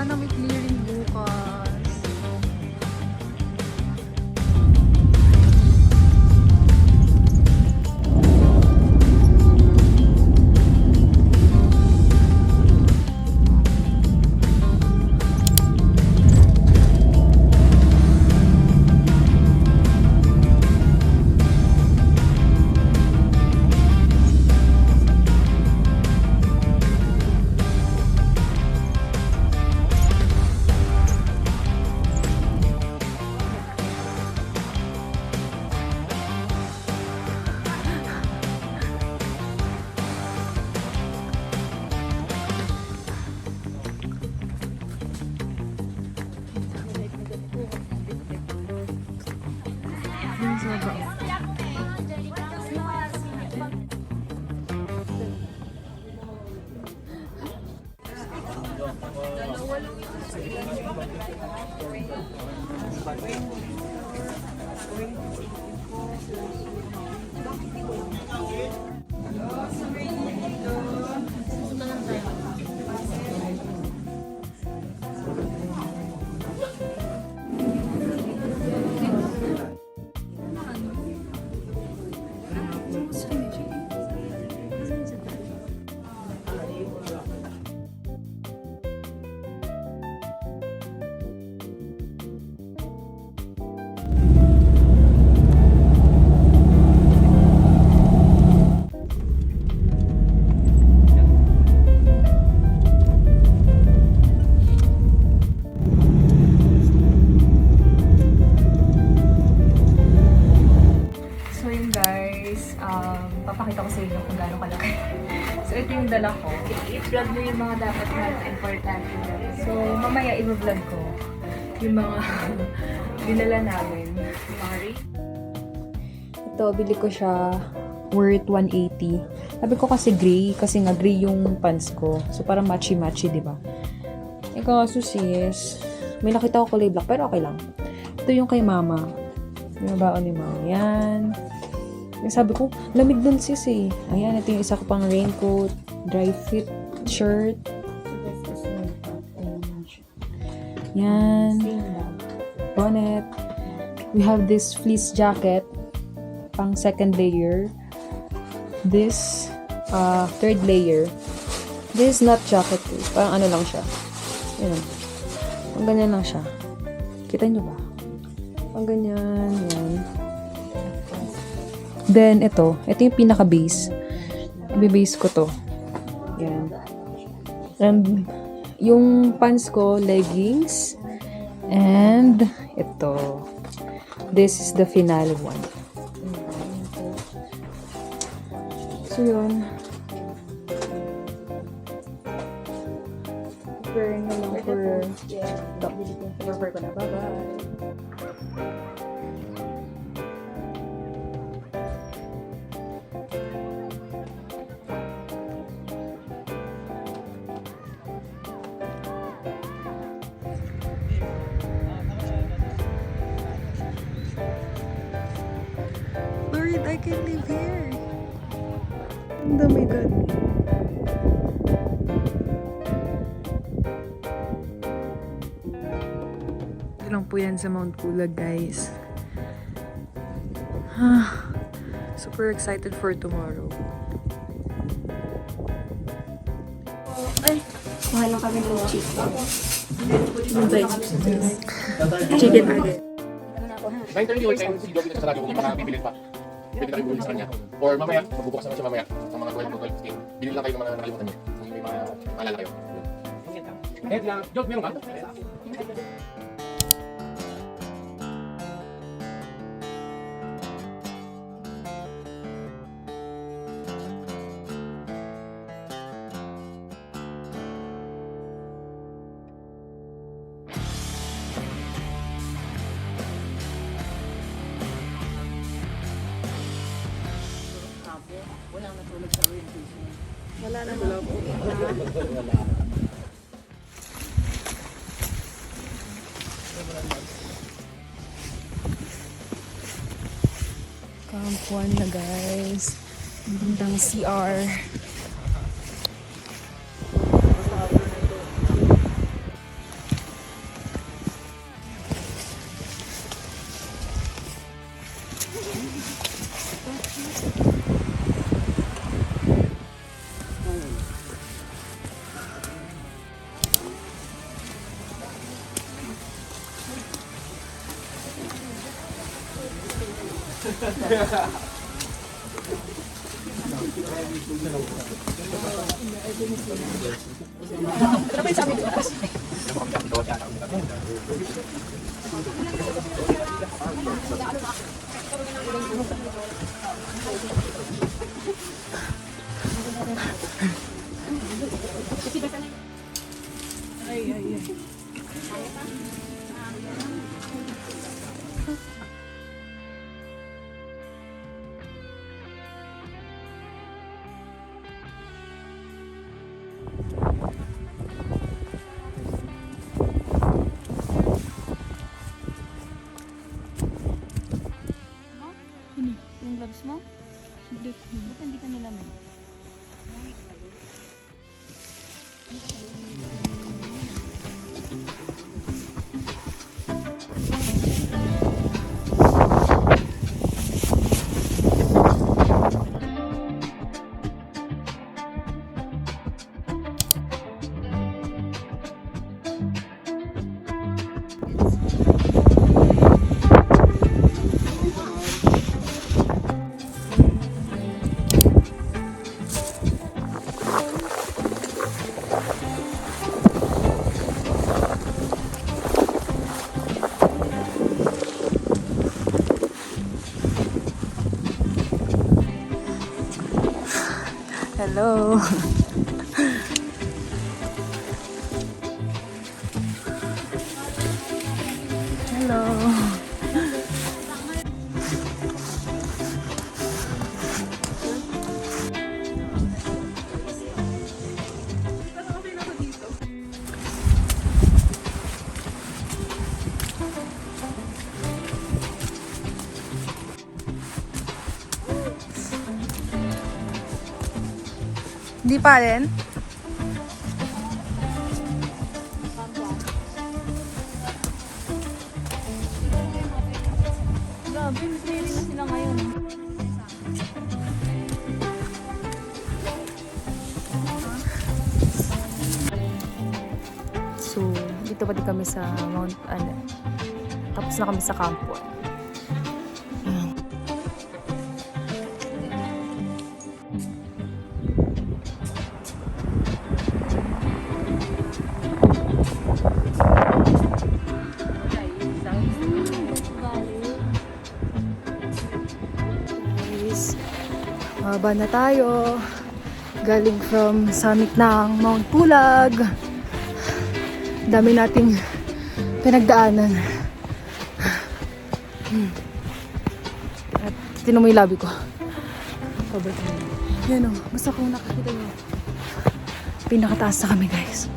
Sana may clearing bukas. Papakita ko sa inyo kung gaano kalaki. So, ito yung dala ko. I-vlog mo yung mga dapat na importante dyan. So, mamaya i-vlog ko yung mga dinala namin. Sorry. Ito, bili ko siya worth 180. Sabi ko kasi gray, kasi nga gray yung pants ko. So, parang matchy-matchy, di ba? Ikaw, sis, may nakita ko kulay black, pero okay lang. Ito yung kay mama. Yung baon ni mama. Yan. Sabi ko, lamig dun sis eh. Ayan, ito yung isa ko pang raincoat, dry fit shirt. Yan. Bonnet. We have this fleece jacket, pang second layer. This, third layer. This is not jacket eh. Parang ano lang siya. Yan. Pang ganyan lang siya. Kita nyo ba? Pang ganyan. Yan. Then, ito yung pinaka-base. Ibe-base ko to. Yan. And, yung pants ko, leggings. And, ito. This is the finale one. So, yun. Preparing na lang for... Prepare ko na. Bye-bye. I can live here. Oh my God. Ito lang po yan sa Mount Pulag, guys. Super excited for tomorrow. Ay, mahal lang kami ng chicken. Chicken nugget. 9:30 or 10, si Joby na sa radyo kung baka bibilin pa. Pwede na rin bulit sa kanya. Or mamaya, magbubukas naman siya mamaya. Ang mga 12 to 12, bilhin lang kayo ng mga nakalimutan niyo. Kung may mga maalala kayo. Eh, Job, meron ka? Walang natulog sa orientation. Wala na. Wala po. Camp 1 na, guys. Puntang CR. Yung gloves mo? Hindi. Ba't hindi ka nilaman? Hello. Hello. Hindi pa rin? Grabe, mas ready na sila ngayon. So, dito pa din kami sa Mount, ano, tapos na kami sa Camp 1. Guys, mababa na tayo. Galing from summit ng Mount Pulag. Dami nating pinagdaanan. At tinan mo yung labi ko. Sobrang tayo. Yan o, basta kung nakakita nyo. Pinakataas na kami, guys.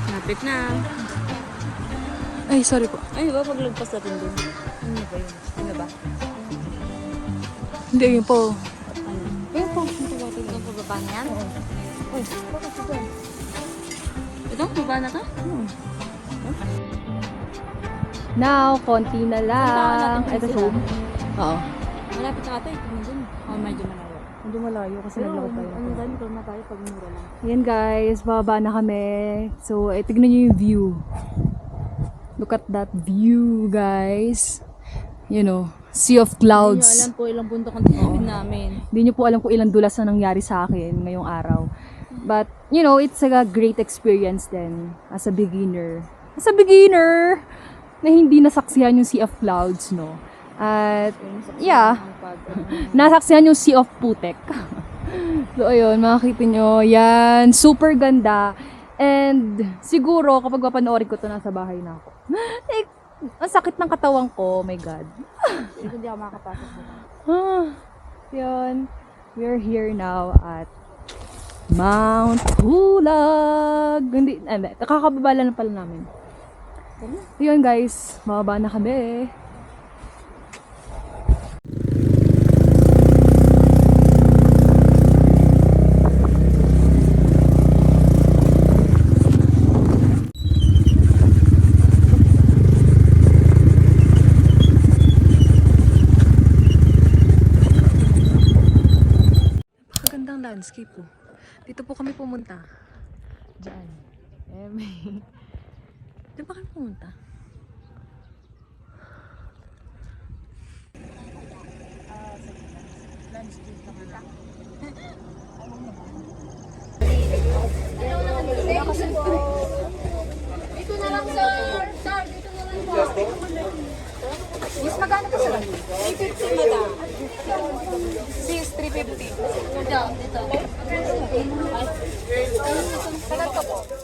Lapit na. Ay, sorry po. Ay, ba paglagpas natin dun? Ano ba yun? Ano ba? Hindi, yun po. Ano? Ayun po. Ang pababa na yan? Oo. Uy, bakit ito? Ito? Baba na to? Now, konti na lang. Puntahan natin Ito sila. siya. Oo. Malapit na ata ito. Dun. Oh, medyo malayo. Medyo malayo kasi Pero, naglakad tayo. ano dami ko na tayo pag mura lang. Ayan guys, bababa na kami. So, tignan nyo yung view. Look at that view, guys. You know, sea of Hindi nyo clouds. alam po ilang bundok ang tinawid namin. Hindi nyo po alam kung ilang dulas na nangyari sa akin ngayong araw. But, you know, it's a great experience then as a beginner. As a beginner! Na hindi nasaksihan yung sea of clouds, no? At, yeah, nasaksihan yung sea of putek. So, ayun, makikita nyo, yan, super ganda. And, siguro, kapag mapanoorin ko to nasa bahay na ako. Eh, ang sakit ng katawan ko, oh my God. Hindi ako makakapasok dito. Yun. We're here now at Mount Pulag. Hindi, kakababa lang pala namin. Yun guys, mababa na kami. Napakagandang landscape po. Dito po kami pumunta. Diyan. Diyan ba kami pumunta? Dito na lang, sir. Sir, dito na lang po. Miss, magkano po sir? 350, madam. Sis, 350. Dito. Tagal ko po.